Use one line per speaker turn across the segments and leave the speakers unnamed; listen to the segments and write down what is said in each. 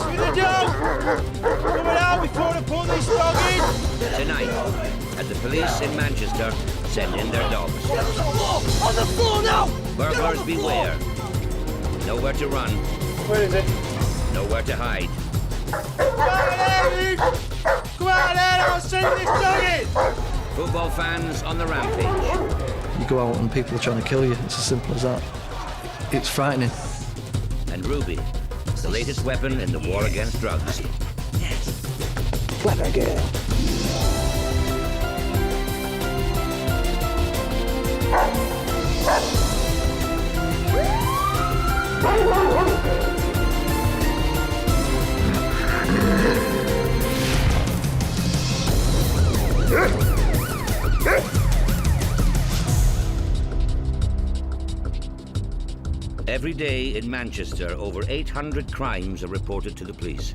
With the dog! Coming out before I pull this dog in!
Tonight, as the police in Manchester send in their dogs.
On the floor now!
Burglars beware. Nowhere to run.
Where is it?
Nowhere to hide.
Come on, Eric! Come on, Eric! I'll send this dog in!
Football fans on the rampage.
You go out and people are trying to kill you. It's as simple as that. It's frightening.
And Ruby, the latest weapon in the war against drugs.
Clever girl.
Every day in Manchester, over 800 crimes are reported to the police.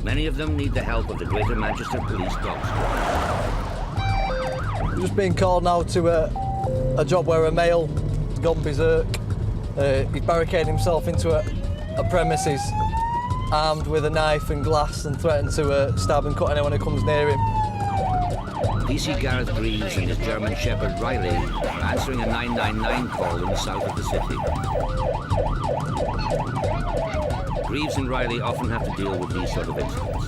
Many of them need the help of the Greater Manchester Police Dog Squad.
Just being called now to a job where a male has gone berserk. He barricaded himself into a premises armed with a knife and glass and threatened to stab and cut anyone who comes near him.
PC Gareth Greaves and his German Shepherd Riley are answering a 999 call in the south of the city. Greaves and Riley often have to deal with these sort of incidents.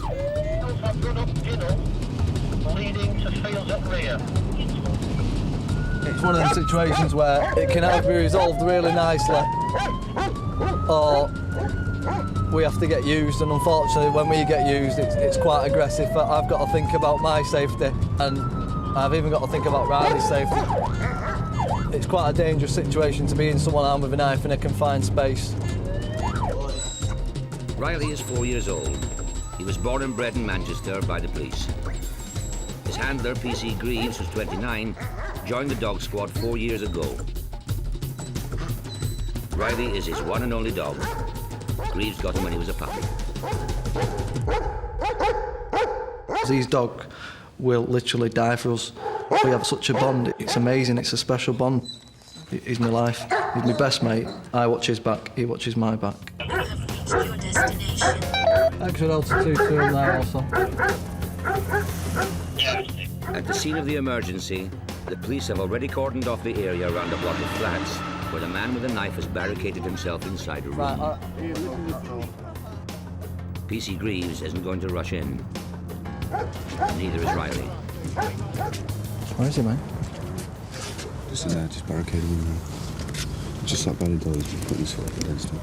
It's one of them situations where it can either be resolved really nicely or we have to get used, and unfortunately when we get used it's quite aggressive. I've got to think about my safety and I've even got to think about Riley's safety. It's quite a dangerous situation to be in, someone armed with a knife in a confined space.
Riley is 4 years old. He was born and bred in Manchester by the police. His handler, PC Greaves, who's 29, joined the dog squad 4 years ago. Riley is his one and only dog. Greaves got him when he was a puppy.
His dog will literally die for us. We have such a bond. It's amazing. It's a special bond. He's my life. He's my best mate. I watch his back. He watches my back.
Your destination.
Extra altitude to him there also.
At the scene of the emergency, the police have already cordoned off the area around a block of flats where the man with a knife has barricaded himself inside a room. PC Greaves isn't going to rush in. Neither is Riley.
Where is he, mate?
Just in there, just barricaded in there. Just like by the door, he's been putting his foot against it.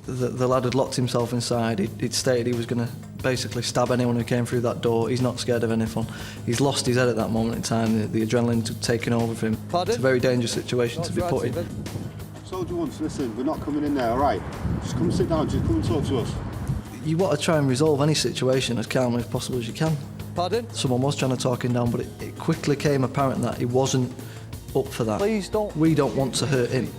The lad had locked himself inside. He'd stated he was going to basically stab anyone who came through that door. He's not scared of anything. He's lost his head at that moment in time. The adrenaline's taken over for him.
Pardon?
It's a very dangerous situation to be put in.
Soldier once, listen, we're not coming in there, all right? Just come and sit down, just come and talk to us.
You want to try and resolve any situation as calmly as possible as you can.
Pardon?
Someone was trying to talk him down, but it quickly became apparent that he wasn't up for that.
Please don't.
We don't want to hurt him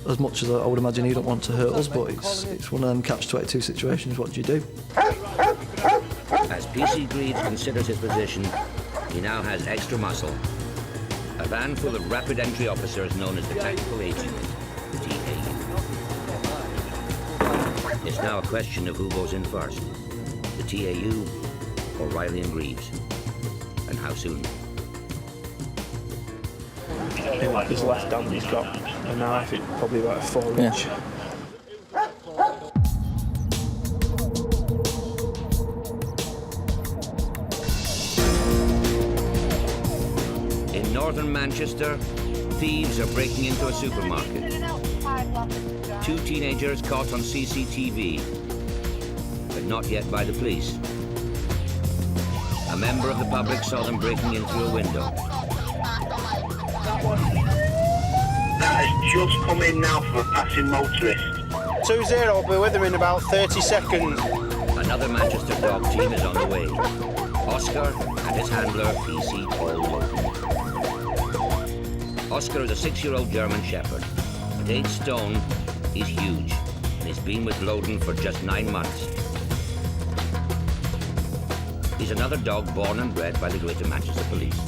as much as I would imagine he don't want to hurt us, but it's one of them catch-22 situations. What do you do?
As PC Greaves considers his position, he now has extra muscle. A van full of rapid entry officers known as the Tactical Agent, the TAU. It's now a question of who goes in first, the TAU or Riley and Greaves, and how soon.
His left hand, he's got a knife, it's probably about a 4-inch.
In northern Manchester, thieves are breaking into a supermarket. 2 teenagers caught on CCTV, but not yet by the police. A member of the public saw them breaking in through a window.
That has just come in now for a passing motorist.
2-0, I'll be with him in about 30 seconds.
Another Manchester dog team is on the way. Oscar and his handler, PC Paul. Oscar is a 6-year-old German Shepherd. At 8 stone, he's huge, and he's been with Loden for just 9 months. He's another dog born and bred by the Greater Manchester Police.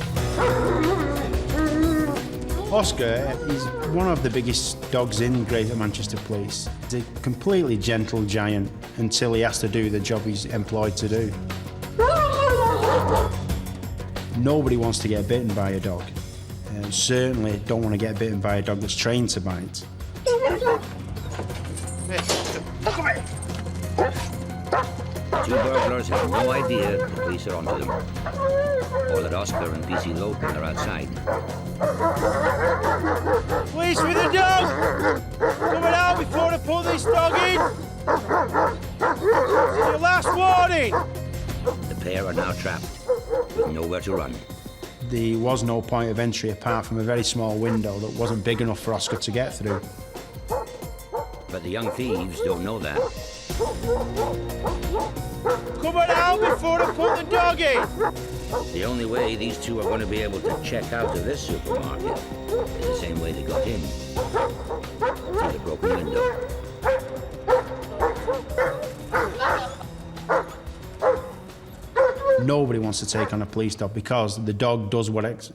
Oscar is one of the biggest dogs in Greater Manchester Police. He's a completely gentle giant until he has to do the job he's employed to do. Nobody wants to get bitten by a dog. Certainly don't want to get bitten by a dog that's trained to bite.
Two burglars have no idea the police are onto them, or that Oscar and PC Logan are outside.
Police with the dog! Coming out before they pull this dog in! It's your last warning!
The pair are now trapped, with nowhere to run.
There was no point of entry apart from a very small window that wasn't big enough for Oscar to get through.
But the young thieves don't know that.
Coming out before they put the dog in!
The only way these two are going to be able to check out of this supermarket is the same way they got in, through the broken window.
Nobody wants to take on a police dog because the dog does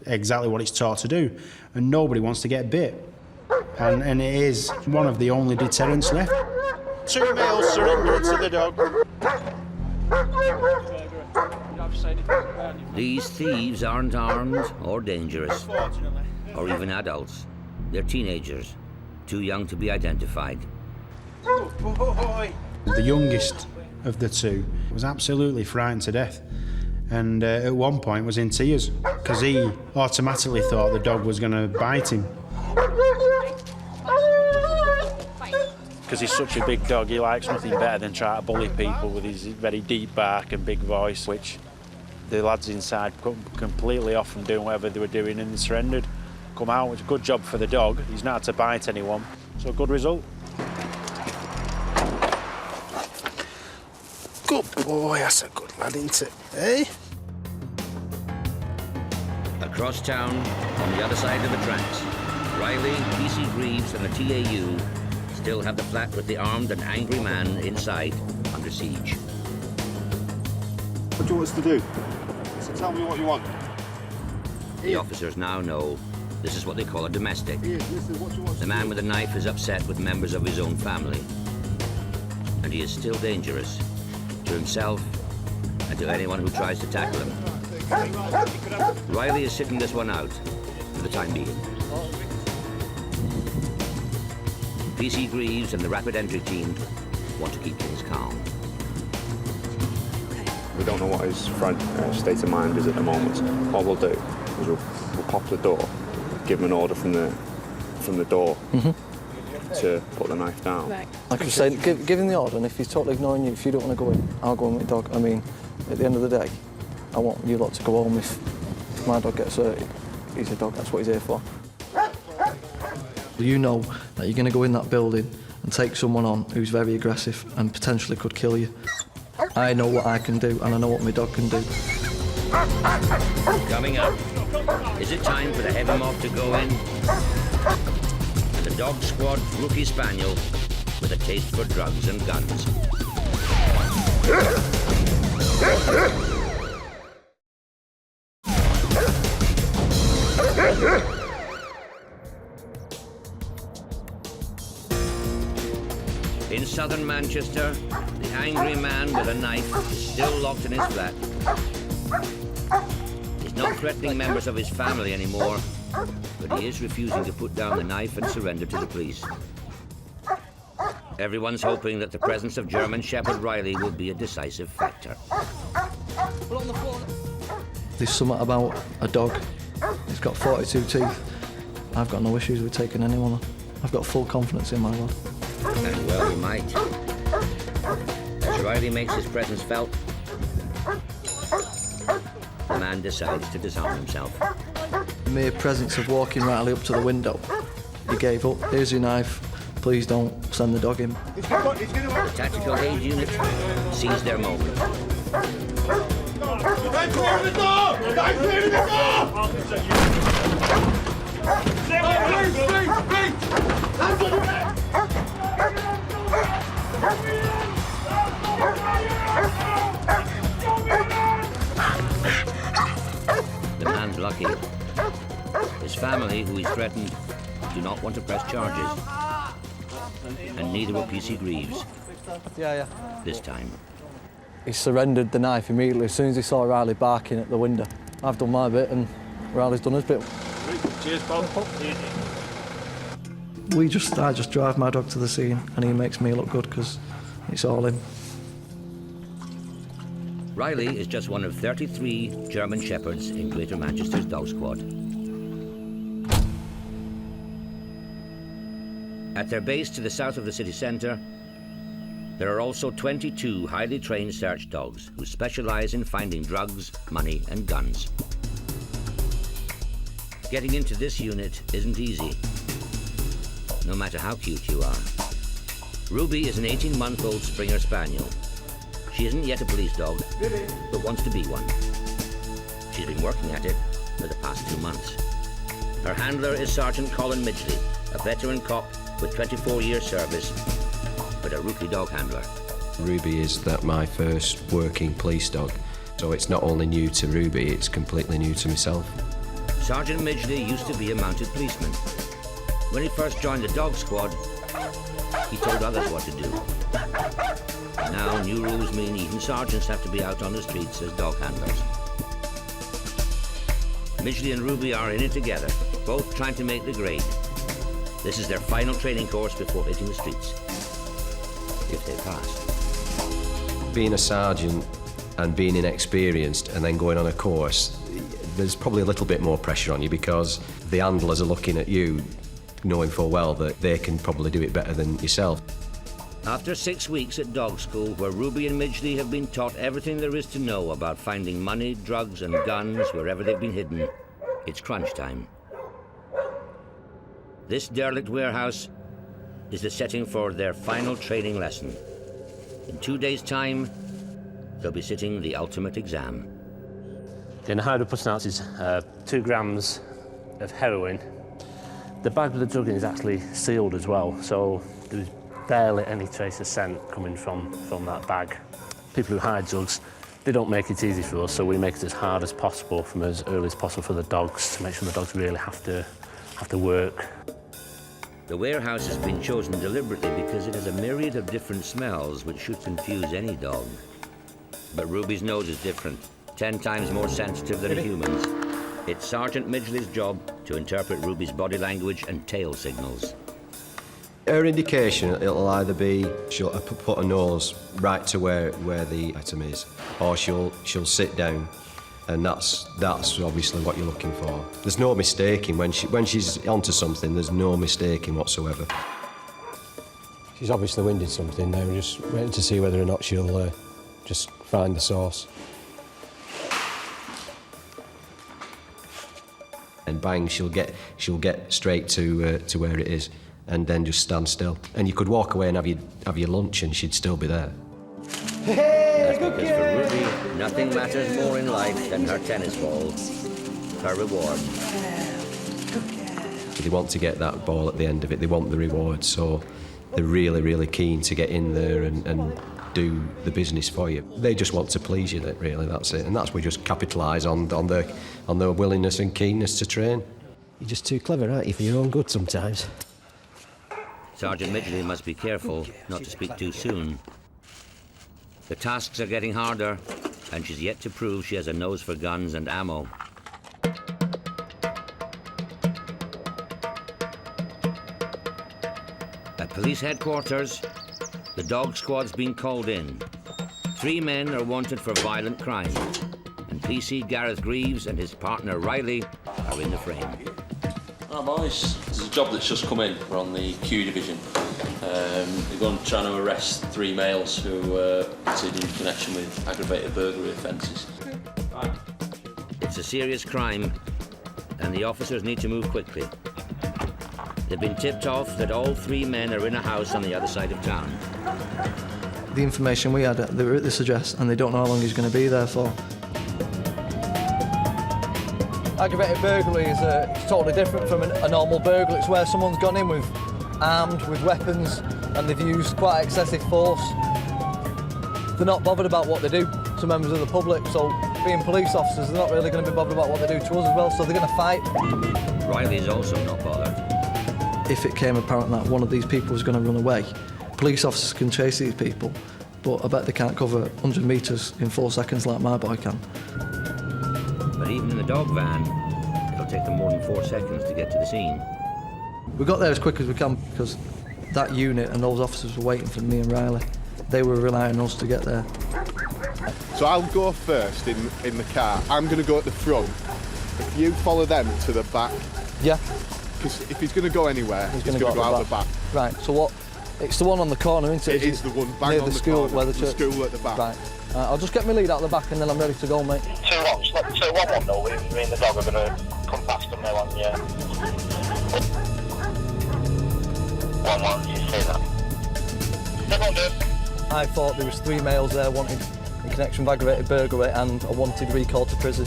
exactly what it's taught to do, and nobody wants to get bit. And it is one of the only deterrents left.
2 males surrendered to the dog.
These thieves aren't armed or dangerous, or even adults. They're teenagers, too young to be identified.
The youngest of the two was absolutely frightened to death, and at one point was in tears because he automatically thought the dog was going to bite him.
Because he's such a big dog, he likes nothing better than try to bully people with his very deep bark and big voice, which the lads inside completely off from doing whatever they were doing and they surrendered. Come out, it's a good job for the dog. He's not had to bite anyone, so good result.
Good boy, that's a good lad, isn't it? Eh?
Across town, on the other side of the tracks, Riley, PC Greaves and the TAU still have the flat with the armed and angry man inside under siege.
What do you want us to do? So tell me what you want.
The officers now know this is what they call a domestic. The man with the knife is upset with members of his own family. And he is still dangerous to himself and to anyone who tries to tackle him. Riley is sitting this one out for the time being. PC Greaves and the rapid entry team want to keep things calm.
We don't know what his state of mind is at the moment. What we'll do is we'll pop the door, give him an order from the door to put the knife down.
Like I was saying, give him the order, and if he's totally ignoring you, if you don't want to go in, I'll go in with the dog. I mean, at the end of the day, I want you lot to go home if my dog gets hurt. He's a dog, that's what he's here for. You know that you're going to go in that building and take someone on who's very aggressive and potentially could kill you. I know what I can do, and I know what my dog can do.
Coming up, is it time for the heavy mob to go in? And the dog squad rookie spaniel with a taste for drugs and guns. In southern Manchester, the angry man with a knife is still locked in his flat. He's not threatening members of his family anymore, but he is refusing to put down the knife and surrender to the police. Everyone's hoping that the presence of German Shepherd Riley will be a decisive factor.
There's something about a dog. He's got 42 teeth. I've got no issues with taking anyone on. I've got full confidence in my lad.
And well, he might. As Riley makes his presence felt, the man decides to disarm himself.
The mere presence of walking Riley up to the window, he gave up. Here's your knife. Please don't send the dog in.
The tactical aid unit sees their moment. The man's lucky. His family, who he's threatened, do not want to press charges. And neither will PC Greaves.
Yeah.
This time.
He surrendered the knife immediately as soon as he saw Riley barking at the window. I've done my bit and Riley's done his bit.
Cheers, Bob.
I just drive my dog to the scene and he makes me look good because it's all him.
Riley is just one of 33 German Shepherds in Greater Manchester's dog squad. At their base to the south of the city centre, there are also 22 highly trained search dogs who specialise in finding drugs, money and guns. Getting into this unit isn't easy, no matter how cute you are. Ruby is an 18-month-old Springer Spaniel. She isn't yet a police dog, but wants to be one. She's been working at it for the past 2 months. Her handler is Sergeant Colin Midgley, a veteran cop with 24 years service, but a rookie dog handler.
Ruby is my first working police dog, so it's not only new to Ruby, it's completely new to myself.
Sergeant Midgley used to be a mounted policeman. When he first joined the dog squad, he told others what to do. Now, new rules mean even sergeants have to be out on the streets as dog handlers. Midgley and Ruby are in it together, both trying to make the grade. This is their final training course before hitting the streets, if they pass.
Being a sergeant and being inexperienced and then going on a course, there's probably a little bit more pressure on you because the handlers are looking at you, knowing full well that they can probably do it better than yourself.
After 6 weeks at dog school, where Ruby and Midgley have been taught everything there is to know about finding money, drugs and guns wherever they've been hidden, it's crunch time. This derelict warehouse is the setting for their final training lesson. In 2 days' time, they'll be sitting the ultimate exam.
And how to put it out is 2 grams of heroin. The bag with the drug in is actually sealed as well, so there's barely any trace of scent coming from that bag. People who hide drugs, they don't make it easy for us, so we make it as hard as possible from as early as possible for the dogs to make sure the dogs really have to work.
The warehouse has been chosen deliberately because it has a myriad of different smells which should confuse any dog. But Ruby's nose is different, 10 times more sensitive than a human's. It's Sergeant Midgley's job to interpret Ruby's body language and tail signals.
Her indication, it'll either be she'll put her nose right to where the item is, or she'll sit down, and that's obviously what you're looking for. There's no mistaking when she's onto something. There's no mistaking whatsoever.
She's obviously winded something. Now we're just waiting to see whether or not she'll just find the source.
And bang, she'll get straight to where it is, and then just stand still. And you could walk away and have your lunch, and she'd still be there.
That's because for Ruby, nothing matters more in life than her tennis ball, her reward.
They want to get that ball at the end of it. They want the reward, so they're really, really keen to get in there and do the business for you. They just want to please you, really, that's it. And that's we just capitalise on their willingness and keenness to train.
You're just too clever, aren't you, for your own good sometimes?
Sergeant Midgley must be careful not to speak too soon. The tasks are getting harder, and she's yet to prove she has a nose for guns and ammo. At police headquarters, the dog squad's been called in. 3 men are wanted for violent crime, and PC Gareth Greaves and his partner Riley are in the frame.
Hi boys, there's a job that's just come in. We're on the Q division. They're going trying to arrest 3 males who were considered in connection with aggravated burglary offences.
It's a serious crime, and the officers need to move quickly. They've been tipped off that all 3 men are in a house on the other side of town.
The information we had, they were at this address and they don't know how long he's going to be there for. Aggravated burglary is it's totally different from a normal burglary. It's where someone's gone in armed with weapons and they've used quite excessive force. They're not bothered about what they do to members of the public, so Being police officers, they're not really going to be bothered about what they do to us as well, so they're going to fight.
Riley's also not bothered.
If it came apparent that one of these people was going to run away, police officers can chase these people, but I bet they can't cover 100 metres in 4 seconds like my boy can.
But even in the dog van, it'll take them more than 4 seconds to get to the scene.
We got there as quick as we can because that unit and those officers were waiting for me and Riley. They were relying on us to get there.
So I'll go first in the car. I'm going to go at the front. If you follow them to the back.
Yeah.
Because if he's going to go anywhere, he's going to go out the back.
Right, so what? It's the one on the corner, isn't it?
It is the one bang
near
on
the
the
school
corner,
where the
school at the back.
Right. I'll just get my lead out the back and then I'm ready to go, mate.
2-1 though, me and the dog are going to come past them now on, yeah. 1-1, you say that.
I thought there was 3 males there wanted in connection with aggravated burglary and a wanted recall to prison.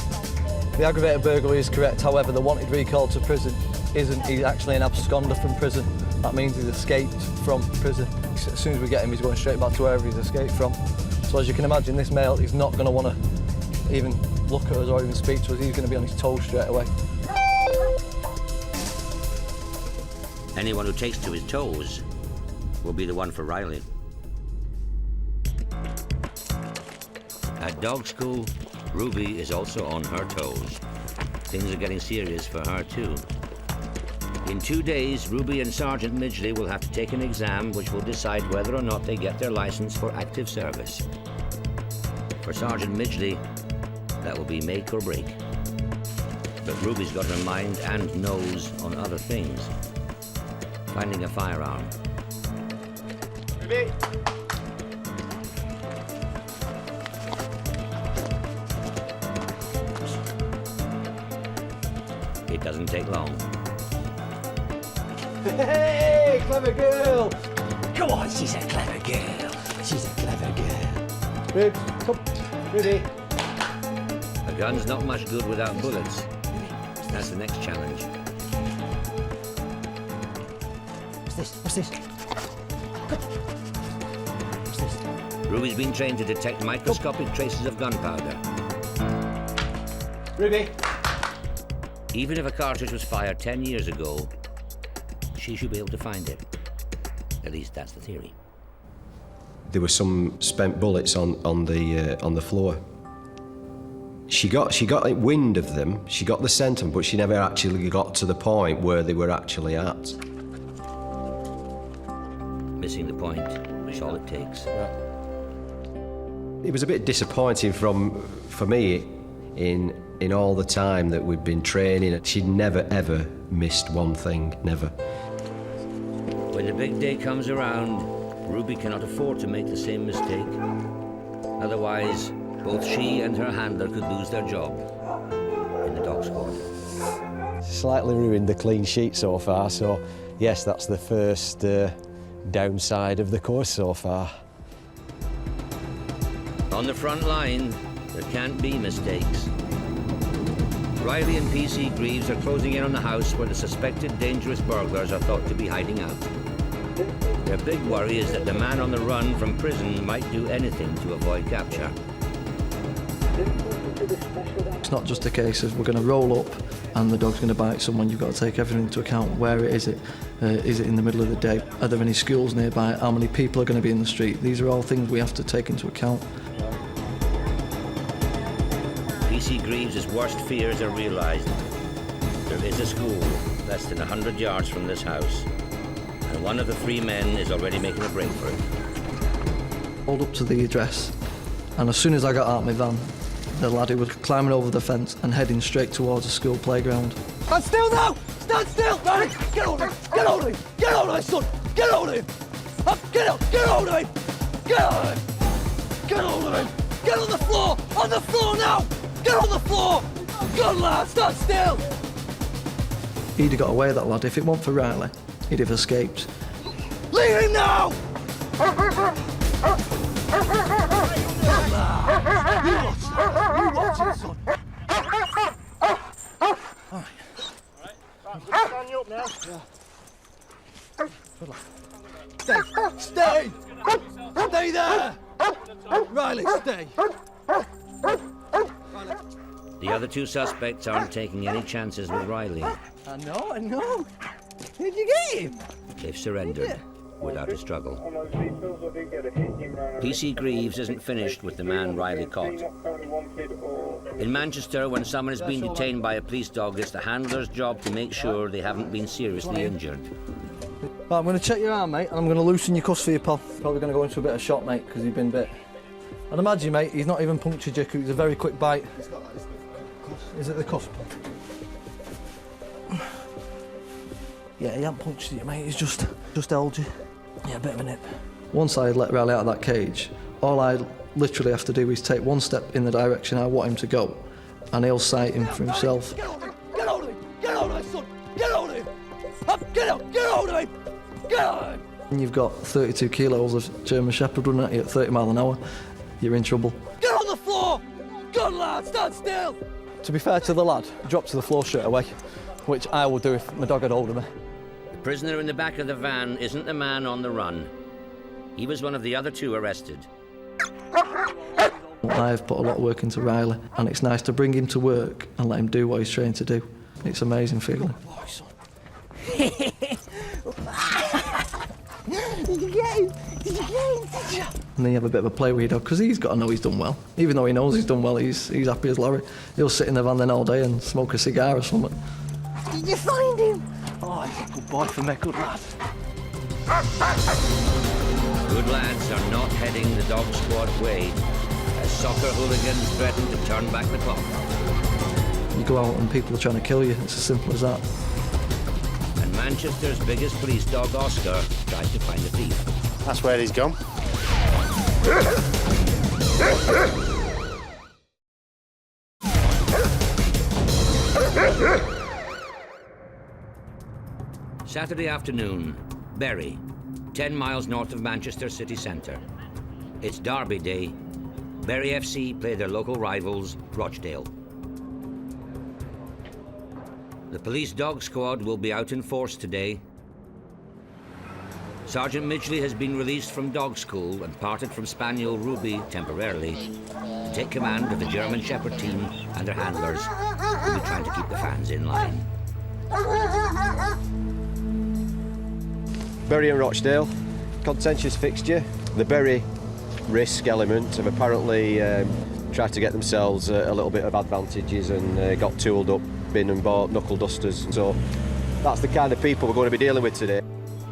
The aggravated burglary is correct, however, the wanted recall to prison isn't. He's actually an absconder from prison. That means he's escaped from prison. As soon as we get him, he's going straight back to wherever he's escaped from. So as you can imagine, this male is not going to want to even look at us or even speak to us. He's going to be on his toes straight away.
Anyone who takes to his toes will be the one for Riley. At dog school, Ruby is also on her toes. Things are getting serious for her too. In 2 days, Ruby and Sergeant Midgley will have to take an exam which will decide whether or not they get their license for active service. For Sergeant Midgley, that will be make or break. But Ruby's got her mind and nose on other things. Finding a firearm.
Ruby!
It doesn't take long.
Hey, clever girl! Come on, she's a clever girl. She's a clever girl. Ribs, come, Ruby.
A gun's not much good without bullets. That's the next challenge.
What's this? What's this? What's this?
Ruby's been trained to detect microscopic traces of gunpowder.
Ruby!
Even if a cartridge was fired 10 years ago, she should be able to find it. At least that's the theory.
There were some spent bullets on the floor. She got wind of them. She got the scent of them, but she never actually got to the point where they were actually at.
Missing the point is all it takes.
It was a bit disappointing for me in all the time that we'd been training. She'd never ever missed one thing, never.
When the big day comes around, Ruby cannot afford to make the same mistake. Otherwise, both she and her handler could lose their job in the dog squad.
Slightly ruined the clean sheet so far, so yes, that's the first downside of the course so far.
On the front line, there can't be mistakes. Riley and PC Greaves are closing in on the house where the suspected dangerous burglars are thought to be hiding out. Their big worry is that the man on the run from prison might do anything to avoid capture.
It's not just a case of we're going to roll up and the dog's going to bite someone. You've got to take everything into account. Where is it? Is it in the middle of the day? Are there any schools nearby? How many people are going to be in the street? These are all things we have to take into account.
PC Greaves' worst fears are realised. There is a school less than 100 yards from this house, and one of the 3 men is already making a break for it.
Pulled up to the address, and as soon as I got out of my van, the lad who was climbing over the fence and heading straight towards the school playground.
Stand still now! Stand still! Riley, get hold of him! Get hold of him! Get hold of him, son! Get hold of him! Up, get hold of him! Get hold of him! Get hold of him! Get on the floor! On the floor now! Get on the floor! Good lad, stand still!
He'd have got away, that lad. If it weren't for Riley, he'd have escaped.
Leave him now! You watch it, son. All right. Stand you up now. Yeah. Good lad. Stay! Stay there! Riley, stay. Riley,
The other two suspects aren't taking any chances with Riley.
I know. Did you get him?
They've surrendered without a struggle. PC Greaves isn't finished with the man Riley caught. In Manchester, when someone is being detained by a police dog, it's the handler's job to make sure they haven't been seriously injured.
Right, I'm going to check your arm, mate, and I'm going to loosen your cuffs for you, pal. Probably going to go into a bit of shock, mate, because you've been bit. I'd imagine, mate, he's not even punctured you, because it's a very quick bite. Is it the cuffs, pal? Yeah, he hasn't punctured you, mate, he's just held you. Yeah, a bit of a nip. Once I let Riley out of that cage, all I literally have to do is take one step in the direction I want him to go, and he'll sight him for himself.
Get hold of him! Get hold of him! Get hold of him, son! Get hold of him! Up! Get hold of him! Get hold of him!
And you've got 32 kilos of German Shepherd running at you at 30 miles an hour, you're in trouble.
Get on the floor! Good lad, stand still!
To be fair to the lad, he dropped to the floor straight away, which I would do if my dog had hold of me.
The prisoner in the back of the van isn't the man on the run. He was one of the other two arrested.
I've put a lot of work into Riley, and it's nice to bring him to work and let him do what he's trained to do. It's an amazing feeling.
Did you get him? Did you?
And then you have a bit of a play with your dog, because he's got to know he's done well. Even though he knows he's done well, he's happy as Larry. He'll sit in the van then all day and smoke a cigar or something.
Did you find him?
Oh, he's a good boy for me, good lad.
Good lads are not heading the dog squad way as soccer hooligans threaten to turn back the clock.
You go out and people are trying to kill you, it's as simple as that.
And Manchester's biggest police dog, Oscar, tried to find the thief.
That's where he's gone.
Saturday afternoon, Bury, 10 miles north of Manchester city centre. It's Derby Day. Bury FC play their local rivals, Rochdale. The police dog squad will be out in force today. Sergeant Midgley has been released from dog school and parted from Spaniel Ruby temporarily to take command of the German Shepherd team and their handlers, who will be trying to keep the fans in line.
Bury and Rochdale, contentious fixture. The Bury risk element have apparently tried to get themselves a little bit of advantages and got tooled up, been and bought knuckle dusters. So that's the kind of people we're going to be dealing with today.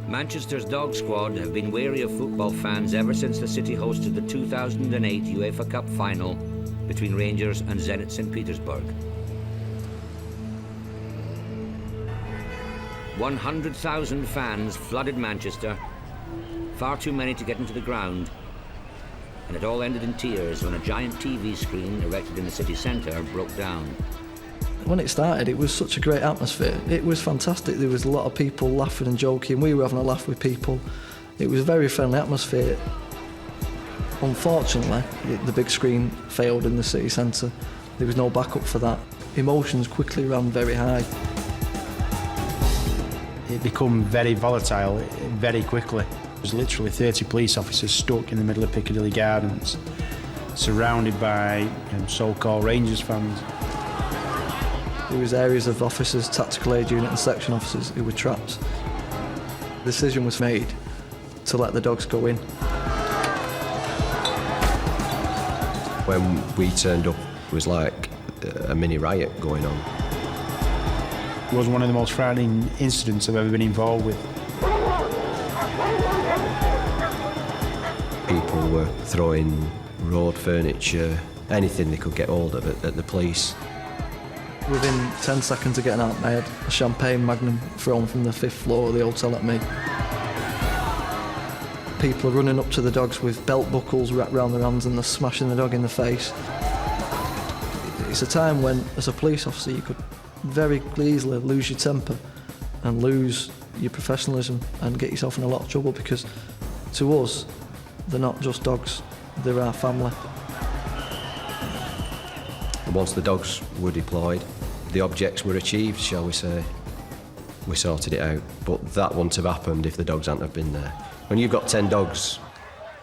Manchester's dog squad have been wary of football fans ever since the city hosted the 2008 UEFA Cup final between Rangers and Zenit St. Petersburg. 100,000 fans flooded Manchester, far too many to get into the ground, and it all ended in tears when a giant TV screen erected in the city centre broke down.
When it started, it was such a great atmosphere. It was fantastic. There was a lot of people laughing and joking. We were having a laugh with people. It was a very friendly atmosphere. Unfortunately, the big screen failed in the city centre. There was no backup for that. Emotions quickly ran very high.
It became very volatile very quickly. There was literally 30 police officers stuck in the middle of Piccadilly Gardens, surrounded by so-called Rangers fans.
There was areas of officers, tactical aid unit and section officers who were trapped. The decision was made to let the dogs go in.
When we turned up, it was like a mini riot going on.
It was one of the most frightening incidents I've ever been involved with.
People were throwing road furniture, anything they could get hold of at the police.
Within 10 seconds of getting out, I had a champagne magnum thrown from the 5th floor of the hotel at me. People are running up to the dogs with belt buckles wrapped around their hands and they're smashing the dog in the face. It's a time when, as a police officer, you could very easily lose your temper and lose your professionalism and get yourself in a lot of trouble, because to us, they're not just dogs, they're our family.
Once the dogs were deployed, the objects were achieved, shall we say. We sorted it out, but that wouldn't have happened if the dogs hadn't have been there. When you've got 10 dogs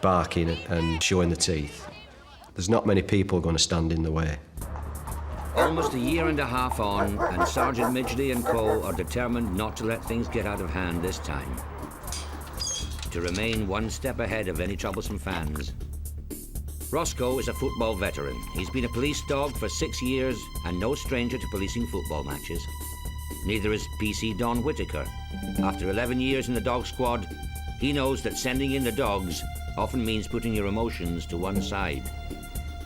barking and showing the teeth, there's not many people going to stand in the way.
Almost a year and a half on, and Sergeant Midgley and co are determined not to let things get out of hand this time. To remain one step ahead of any troublesome fans. Roscoe is a football veteran. He's been a police dog for 6 years and no stranger to policing football matches. Neither is PC Don Whittaker. After 11 years in the dog squad, he knows that sending in the dogs often means putting your emotions to one side.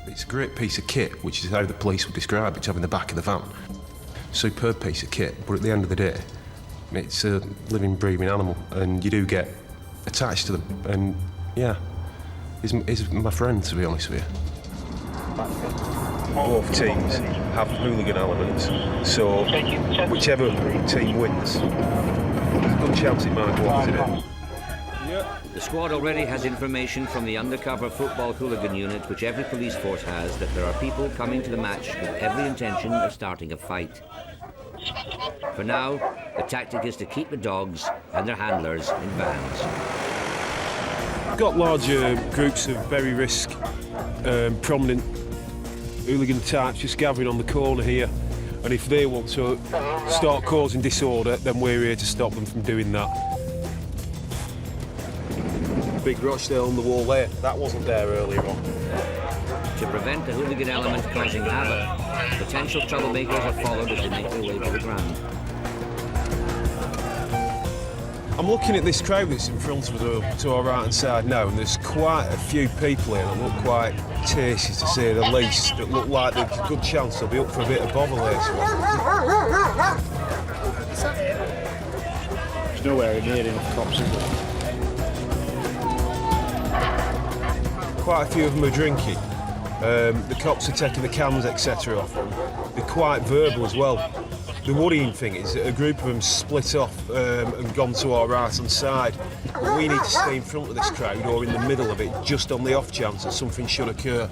It's a great piece of kit, which is how the police would describe it, to have in the back of the van. Superb piece of kit, but at the end of the day, it's a living, breathing animal, and you do get attached to them. And yeah, he's my friend, to be honest with you. Both teams have hooligan elements, so whichever team wins, there's a good chance it might go opposite.
The squad already has information from the undercover football hooligan unit, which every police force has, that there are people coming to the match with every intention of starting a fight. For now, the tactic is to keep the dogs and their handlers in vans.
We've got larger groups of very risk, prominent hooligan types just gathering on the corner here, and if they want to start causing disorder, then we're here to stop them from doing that. Big Rochdale on the wall there, that wasn't there earlier on.
To prevent the hooligan element causing havoc, potential troublemakers are followed as they make their way to the ground.
I'm looking at this crowd that's in front of us to our right-hand side now, and there's quite a few people here that look quite tasty, to say the least, that look like there's a good chance they'll be up for a bit of bother later on.
There's nowhere near enough cops, is there?
Quite a few of them are drinking. The cops are taking the cams, etc. off them. They're quite verbal as well. The worrying thing is that a group of them split off and gone to our right-hand side. We need to stay in front of this crowd or in the middle of it, just on the off chance that something should occur.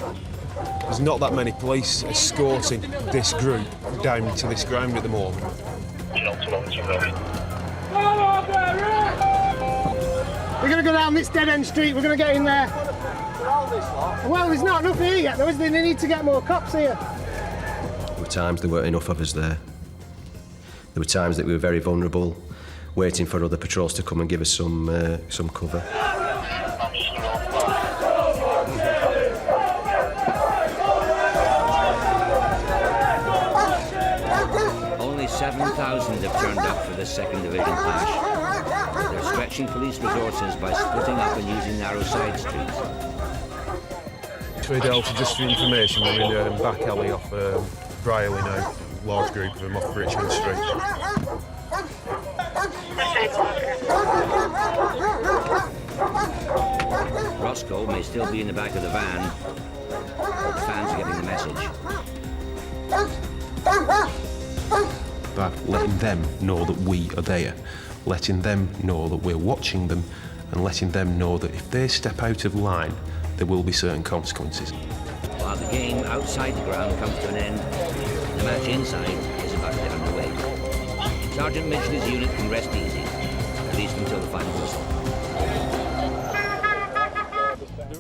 There's not that many police escorting this group down to this ground at the moment.
We're going to go down this dead-end street, we're going to get in there. Well, there's not enough here yet, though, is there? They need to get more cops here.
There were times there weren't enough of us there. There were times that we were very vulnerable, waiting for other patrols to come and give us some cover.
Only 7,000 have turned up for this second division clash. They're stretching police resources by splitting up and using narrow side streets.
Trade Delta, just for information, we're in the back alley off Brierley now. Large group of them off Richmond Street.
Roscoe may still be in the back of the van, but the fans are getting the message.
About letting them know that we are there, letting them know that we're watching them, and letting them know that if they step out of line, there will be certain consequences.
While the game outside the ground comes to an end, the match inside is about to get underway. Sergeant Midgley's unit can rest easy, at least until the final whistle.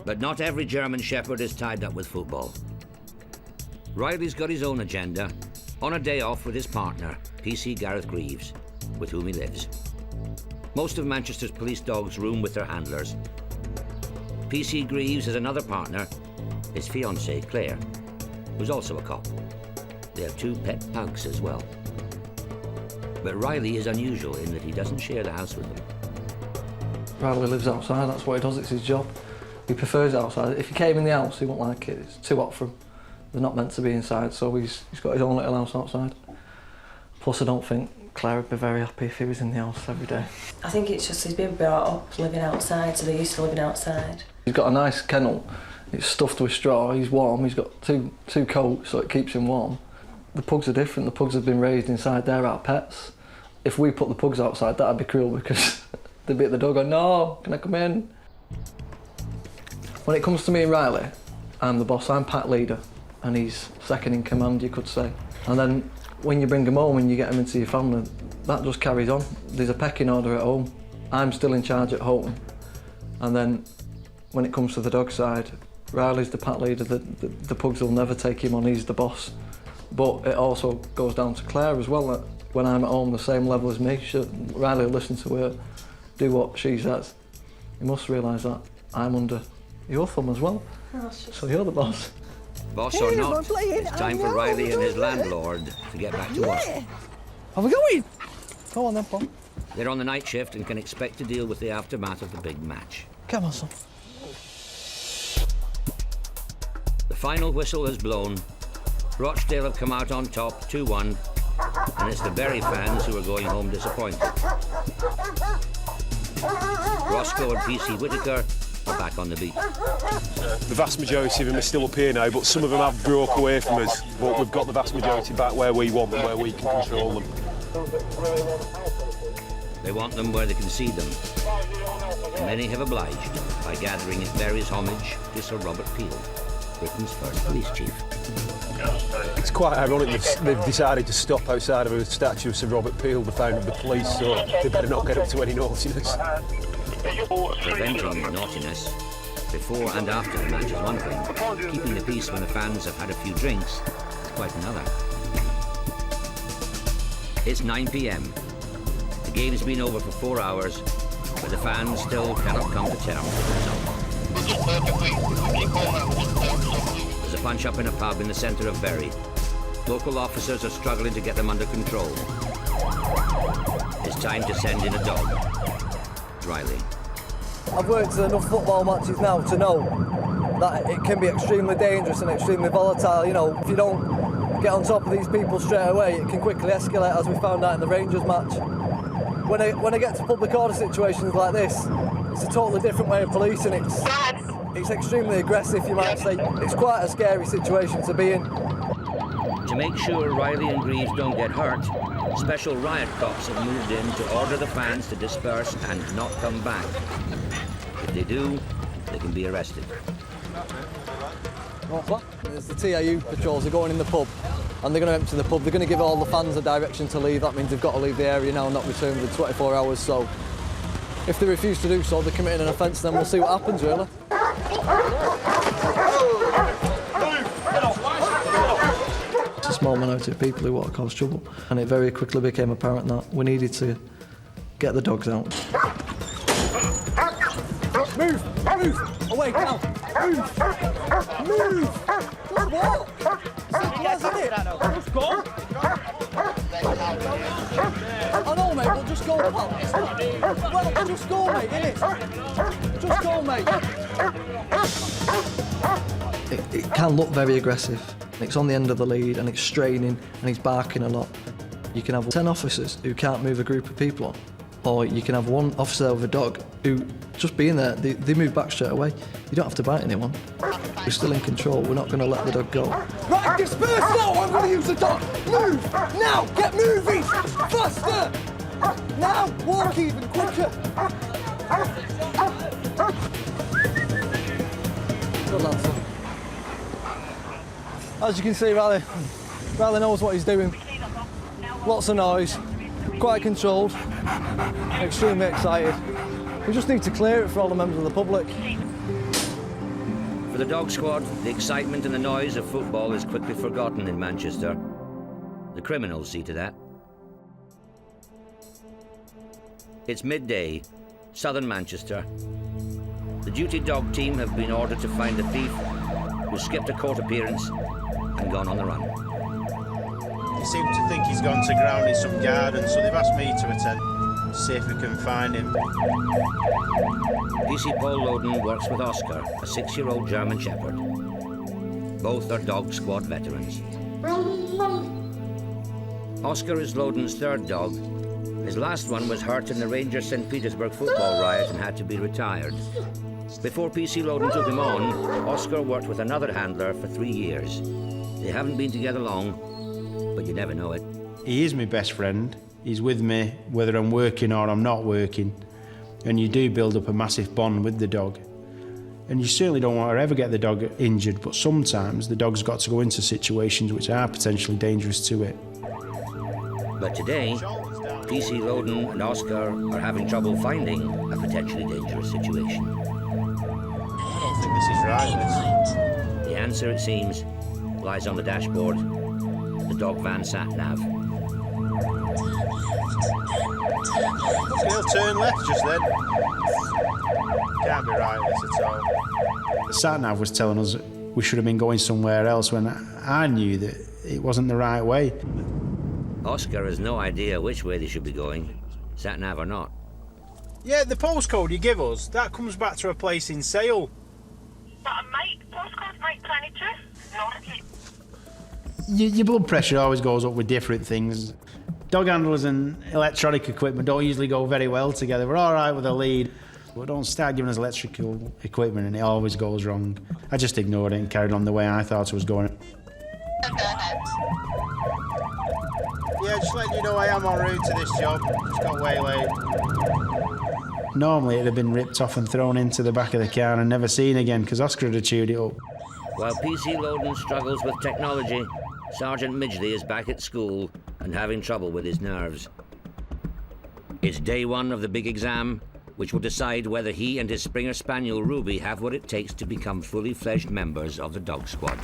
But not every German Shepherd is tied up with football. Riley's got his own agenda, on a day off with his partner, PC Gareth Greaves, with whom he lives. Most of Manchester's police dogs room with their handlers. PC Greaves has another partner, his fiancée, Claire, who's also a cop. They have 2 pet pugs as well. But Riley is unusual in that he doesn't share the house with them.
Riley lives outside, that's what he does, it's his job. He prefers it outside. If he came in the house, he wouldn't like it. It's too hot for him. They're not meant to be inside, so he's got his own little house outside. Plus, I don't think Claire would be very happy if he was in the house every day.
I think it's just he's been brought up living outside, so they're used to living outside.
He's got a nice kennel. It's stuffed with straw, he's warm, he's got two coats, so it keeps him warm. The pugs are different, the pugs have been raised inside, they're our pets. If we put the pugs outside, that'd be cruel because they'd be at the door going, no, can I come in? When it comes to me and Riley, I'm the boss, I'm pack leader, and he's second in command, you could say. And then when you bring him home and you get him into your family, that just carries on. There's a pecking order at home. I'm still in charge at home. And then when it comes to the dog side, Riley's the pack leader, the pugs will never take him on, he's the boss. But it also goes down to Claire as well, that when I'm at home the same level as me, Riley will listen to her, do what she says. You must realise that I'm under your thumb as well, so you're the boss.
Boss or not, it's time for Riley and his landlord to get back to work.
Are we going? Go on then, Paul.
They're on the night shift and can expect to deal with the aftermath of the big match.
Come on, son.
The final whistle has blown. Rochdale have come out on top, 2-1, and it's the Bury fans who are going home disappointed. Roscoe and PC Whitaker are back on the beat.
The vast majority of them are still up here now, but some of them have broke away from us. But we've got the vast majority back where we want them, where we can control them.
They want them where they can see them. Many have obliged by gathering at Bury's homage to Sir Robert Peel, Britain's first police chief.
It's quite ironic they've decided to stop outside of a statue of Sir Robert Peel, the founder of the police, so they better not get up to any naughtiness.
Preventing naughtiness before and after the match is one thing. Keeping the peace when the fans have had a few drinks is quite another. It's 9 p.m. The game's been over for 4 hours, but the fans still cannot come to terms with the result. There's a punch-up in a pub in the centre of Bury. Local officers are struggling to get them under control. It's time to send in a dog. Riley.
I've worked in enough football matches now to know that it can be extremely dangerous and extremely volatile. You know, if you don't get on top of these people straight away, it can quickly escalate, as we found out in the Rangers match. When I get to public order situations like this, it's a totally different way of policing. It's extremely aggressive, you might say. It's quite a scary situation to be in.
To make sure Riley and Greaves don't get hurt, special riot cops have moved in to order the fans to disperse and not come back. If they do, they can be arrested.
There's the TAU patrols, they're going in the pub, and they're going to empty the pub. They're going to give all the fans a direction to leave. That means they've got to leave the area now and not return within 24 hours. So if they refuse to do so, they're committing an offence, then we'll see what happens, really. It's a small minority of people who want to cause trouble, and it very quickly became apparent that we needed to get the dogs out.
Move! Move! Away now! Move! Move! Just walk! Simple as it is. Just go! I know, mate, but just go, pal. Well, just go, mate, innit? Just go, mate.
It can look very aggressive. It's on the end of the lead and it's straining and he's barking a lot. You can have 10 officers who can't move a group of people on, or you can have one officer with a dog who, just being there, they move back straight away. You don't have to bite anyone. You're still in control. We're not going to let the dog go.
Right, disperse now! I'm going to use the dog! Move! Now! Get moving! Faster! Now! Walk even quicker!
Good lad, son. As you can see, Riley knows what he's doing. Lots of noise, quite controlled, extremely excited. We just need to clear it for all the members of the public.
For the dog squad, the excitement and the noise of football is quickly forgotten in Manchester. The criminals see to that. It's midday, southern Manchester. The duty dog team have been ordered to find the thief who skipped a court appearance and gone on the run.
They seem to think he's gone to ground in some garden, so they've asked me to attend to see if we can find him.
PC Paul Loden works with Oscar, a 6-year-old German Shepherd. Both are dog squad veterans. Oscar is Loden's third dog. His last one was hurt in the Rangers St. Petersburg football riot and had to be retired. Before PC Loden took him on, Oscar worked with another handler for 3 years. They haven't been together long, but you never know it.
He is my best friend. He's with me whether I'm working or I'm not working. And you do build up a massive bond with the dog. And you certainly don't want to ever get the dog injured, but sometimes the dog's got to go into situations which are potentially dangerous to it.
But today, PC Loden and Oscar are having trouble finding a potentially dangerous situation.
I don't think this is right.
The answer, it seems, lies on the dashboard. dog van sat-nav.
He'll turn left just then. Can't be right, this at all. The sat-nav was telling us we should have been going somewhere else when I knew that it wasn't the right way.
Oscar has no idea which way they should be going, sat-nav or not.
Yeah, the postcode you give us, that comes back to a place in Sale.
Postcode Mike 22.
Your blood pressure always goes up with different things. Dog handlers and electronic equipment don't usually go very well together. We're all right with a lead, but don't start giving us electrical equipment and it always goes wrong. I just ignored it and carried on the way I thought it was going. Yeah, just letting you know I am en route to this job. Just got waylaid. Normally it'd have been ripped off and thrown into the back of the car and never seen again because Oscar would have chewed it up.
While PC Loden struggles with technology, Sergeant Midgley is back at school and having trouble with his nerves. It's day one of the big exam, which will decide whether he and his Springer Spaniel Ruby have what it takes to become fully fledged members of the dog squad.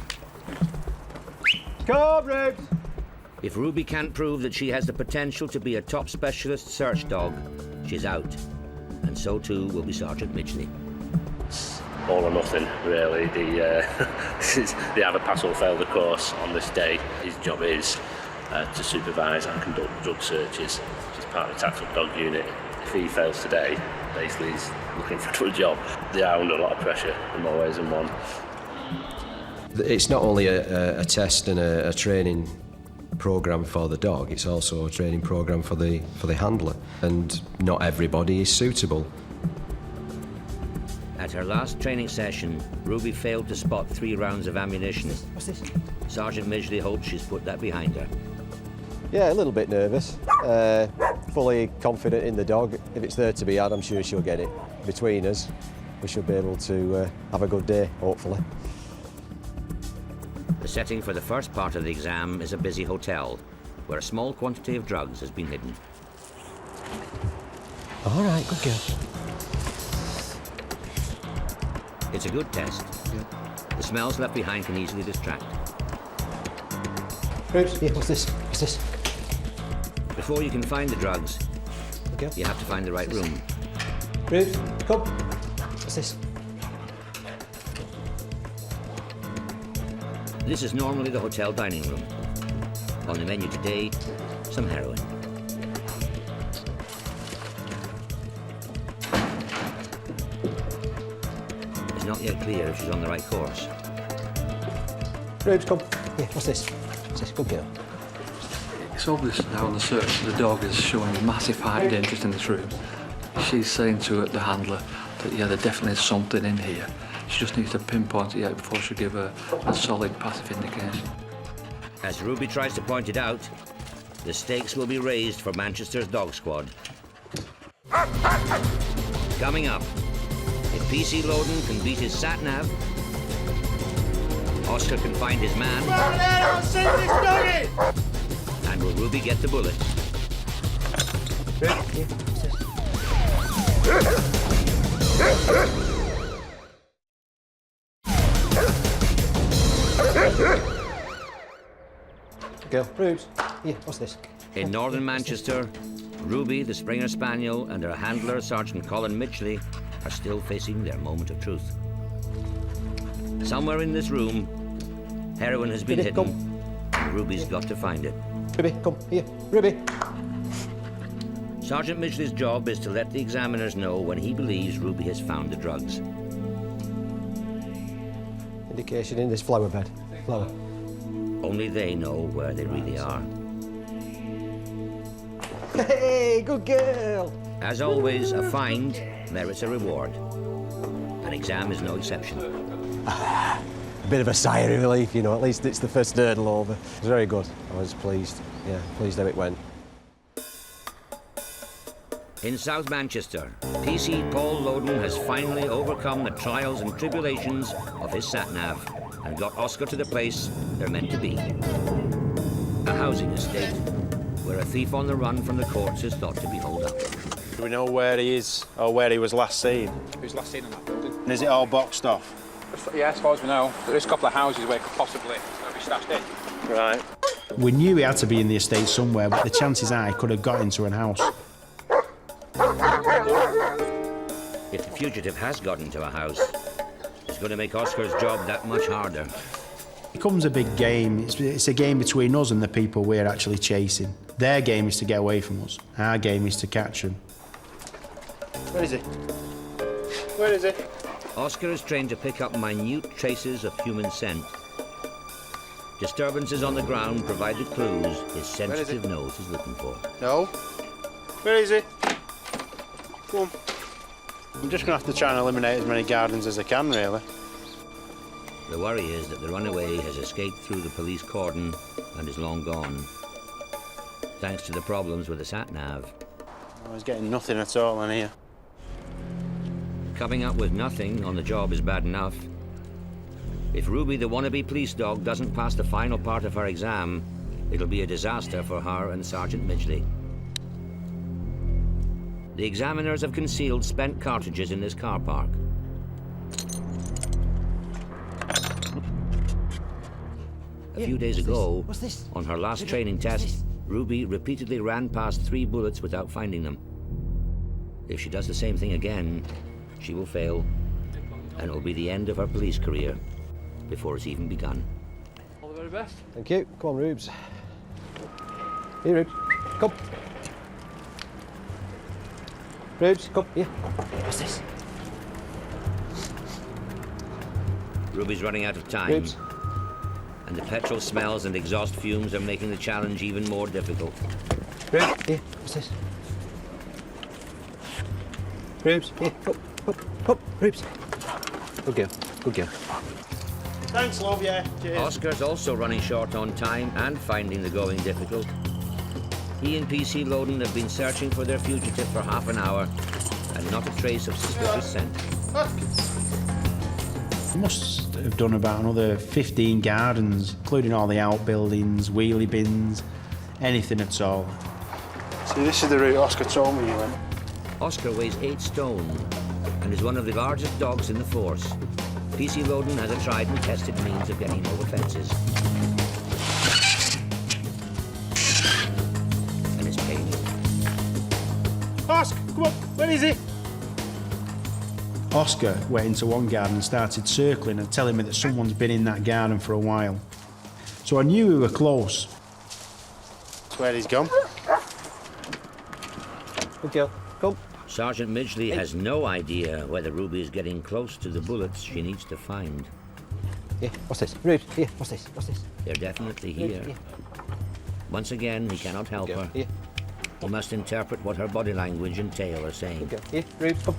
Comrades!
If Ruby can't prove that she has the potential to be a top specialist search dog, she's out. And so too will be Sergeant Midgley.
All or nothing, really. They either pass or fail the course on this day. His job is to supervise and conduct drug searches, which is part of the tactical dog unit. If he fails today, basically he's looking for a job. They are under a lot of pressure in more ways than one.
It's not only a test and a training program for the dog, it's also a training program for the handler, and not everybody is suitable.
At her last training session, Ruby failed to spot 3 rounds of ammunition.
What's this?
Sergeant Midgley hopes she's put that behind her.
Yeah, a little bit nervous. Fully confident in the dog. If it's there to be had, I'm sure she'll get it. Between us, we should be able to have a good day, hopefully.
The setting for the first part of the exam is a busy hotel, where a small quantity of drugs has been hidden.
All right, good girl.
It's a good test. The smells left behind can easily distract.
Oops, yeah, what's this? What's this?
Before you can find the drugs, you have to find the right room.
Oops, come. What's this?
This is normally the hotel dining room. On the menu today, some heroin. It's not yet clear if she's on the right course.
Rubes, come. Yeah, what's this? What's this? Good girl.
It's obvious now on the search the dog is showing massive heightened interest in this room. She's saying to the handler that, yeah, there definitely is something in here. She just needs to pinpoint it out before she give her a solid passive indication.
As Ruby tries to point it out, the stakes will be raised for Manchester's dog squad. Coming up, if PC Loden can beat his sat-nav, Oscar can find his man, and will Ruby get the bullet?
Girl, Rubes. Yeah, what's this?
In northern Manchester, Ruby, the Springer Spaniel, and her handler, Sergeant Colin Midgley, are still facing their moment of truth. Somewhere in this room, heroin has been hidden, and Ruby's got to find it.
Ruby, come here. Ruby.
Sergeant Midgley's job is to let the examiners know when he believes Ruby has found the drugs.
Indication in this flower bed. Flower.
Only they know where they really are.
Hey, good girl!
As always, a find merits a reward. An exam is no exception.
A bit of a sigh of relief, you know, at least it's the first hurdle over. It was very good. I was pleased. Yeah, pleased how it went.
In South Manchester, PC Paul Loden has finally overcome the trials and tribulations of his sat-nav and got Oscar to the place they're meant to be. A housing estate where a thief on the run from the courts is thought to be holed up.
Do we know where he is or where he was last seen?
He was last seen in that building.
And is it all boxed off?
Yeah, as far as we know. There is a couple of houses where it could possibly be stashed in.
Right. We knew he had to be in the estate somewhere, but the chances are he could have got into an house.
If the fugitive has got into a house, it's going to make Oscar's job that much harder.
It becomes a big game. It's a game between us and the people we're actually chasing. Their game is to get away from us. Our game is to catch them.
Where is he? Where is he?
Oscar is trained to pick up minute traces of human scent. Disturbances on the ground provide the clues his sensitive nose is looking for.
No. Where is he? Come on.
I'm just going to have to try and eliminate as many gardens as I can, really.
The worry is that the runaway has escaped through the police cordon and is long gone, thanks to the problems with the sat-nav.
I was getting nothing at all in here.
Coming up with nothing on the job is bad enough. If Ruby, the wannabe police dog, doesn't pass the final part of her exam, it'll be a disaster for her and Sergeant Midgley. The examiners have concealed spent cartridges in this car park. A few days ago, on her last training test, Ruby repeatedly ran past 3 bullets without finding them. If she does the same thing again, she will fail, and it will be the end of her police career before it's even begun.
All the very best.
Thank you. Come on, Rubes. Here, Rubes. Come. Rubes, come. Here. What's this?
Ruby's running out of time.
Rubes.
And the petrol smells and exhaust fumes are making the challenge even more difficult.
Rubes, here. What's this? Rubes, here. Come. Rubes. Good girl. Good girl.
Thanks, love, yeah. Cheers.
Oscar's also running short on time and finding the going difficult. He and PC Loden have been searching for their fugitive for half an hour, and not a trace of suspicious scent.
We must have done about another 15 gardens, including all the outbuildings, wheelie bins, anything at all.
See, this is the route Oscar told me you went.
Oscar weighs 8 stone and is one of the largest dogs in the force. PC Loden has a tried and tested means of getting over fences. And it's paining.
Oscar, come on. Where is he?
Oscar went into one garden and started circling and telling me that someone's been in that garden for a while. So I knew we were close.
That's where he's gone.
Good girl. Come.
Sergeant Midgley has no idea whether Ruby is getting close to the bullets she needs to find.
Here, what's this? Rubes, here, what's this? What's this?
They're definitely here. Once again, he cannot help her.
Here.
He must interpret what her body language and tail are saying.
Here, Rubes, come.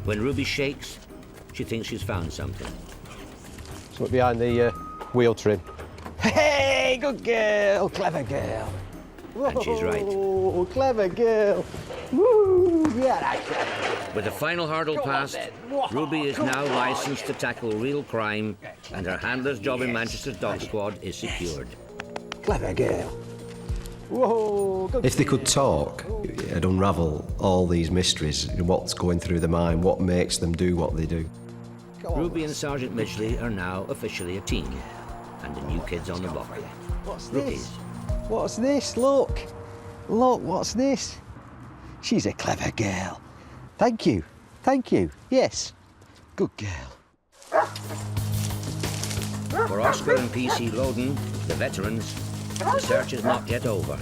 When Ruby shakes, she thinks she's found something.
Something behind the wheel trim. Hey, good girl, clever girl.
And she's right.
Oh, clever girl. Woo, yeah, that's clever.
With the final hurdle passed, Ruby is now licensed to tackle real crime, and her handler's job in Manchester's dog squad is secured.
Clever girl. Whoa, good
If they could talk, it'd unravel all these mysteries, what's going through their mind, what makes them do what they do.
Ruby and Sergeant Midgley are now officially a team, and the new kids on the block.
What's
Rookies.
this? What's this? Look. Look, what's this? She's a clever girl. Thank you. Thank you. Yes. Good girl.
For Oscar and PC Loden, the veterans, the search is not yet over.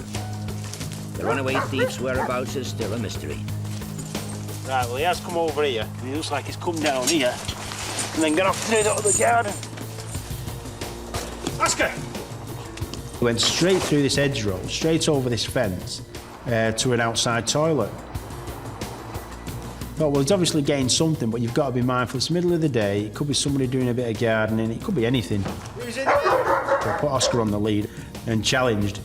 The runaway thief's whereabouts is still a mystery.
Right, well, he has come over here. He looks like he's come down here and then gone off through the other garden. Oscar!
We went straight through this hedgerow, straight over this fence, to an outside toilet. Thought, well, he's obviously getting something, but you've got to be mindful. It's the middle of the day. It could be somebody doing a bit of gardening. It could be anything.
Who's in there?
So I put Oscar on the lead and challenged.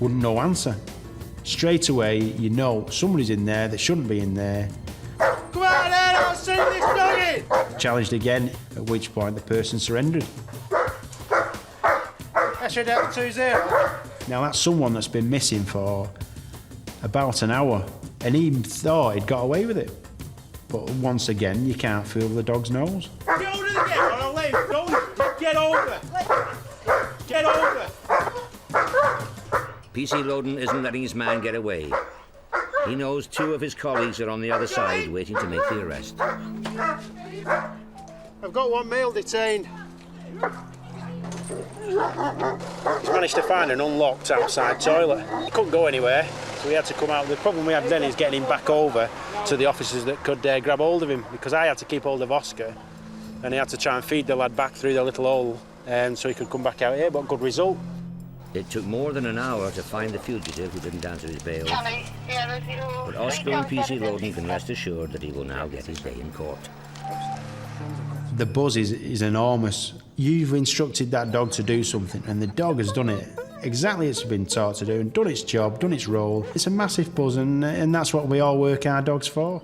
Wouldn't no answer. Straight away, you know somebody's in there that shouldn't be in there.
Come on, then, I'll send this dog in.
Challenged again, at which point the person surrendered.
That's your Delta 20.
Now that's someone that's been missing for about an hour, and he thought he'd got away with it. But once again, you can't feel the dog's nose.
Get over the gate, or I'll leave. Don't get over. Get over.
PC Loden isn't letting his man get away. He knows two of his colleagues are on the other side waiting to make the arrest.
I've got one male detained.
He's managed to find an unlocked outside toilet. He couldn't go anywhere, so we had to come out. The problem we had then is getting him back over to the officers that could grab hold of him, because I had to keep hold of Oscar, and he had to try and feed the lad back through the little hole, so he could come back out here, but good result.
It took more than an hour to find the fugitive who didn't answer his bail. But Oscar and PC Loden can rest assured that he will now get his day in court.
The buzz is enormous. You've instructed that dog to do something, and the dog has done it exactly as it's been taught to do, and done its job, done its role. It's a massive buzz, and that's what we all work our dogs for.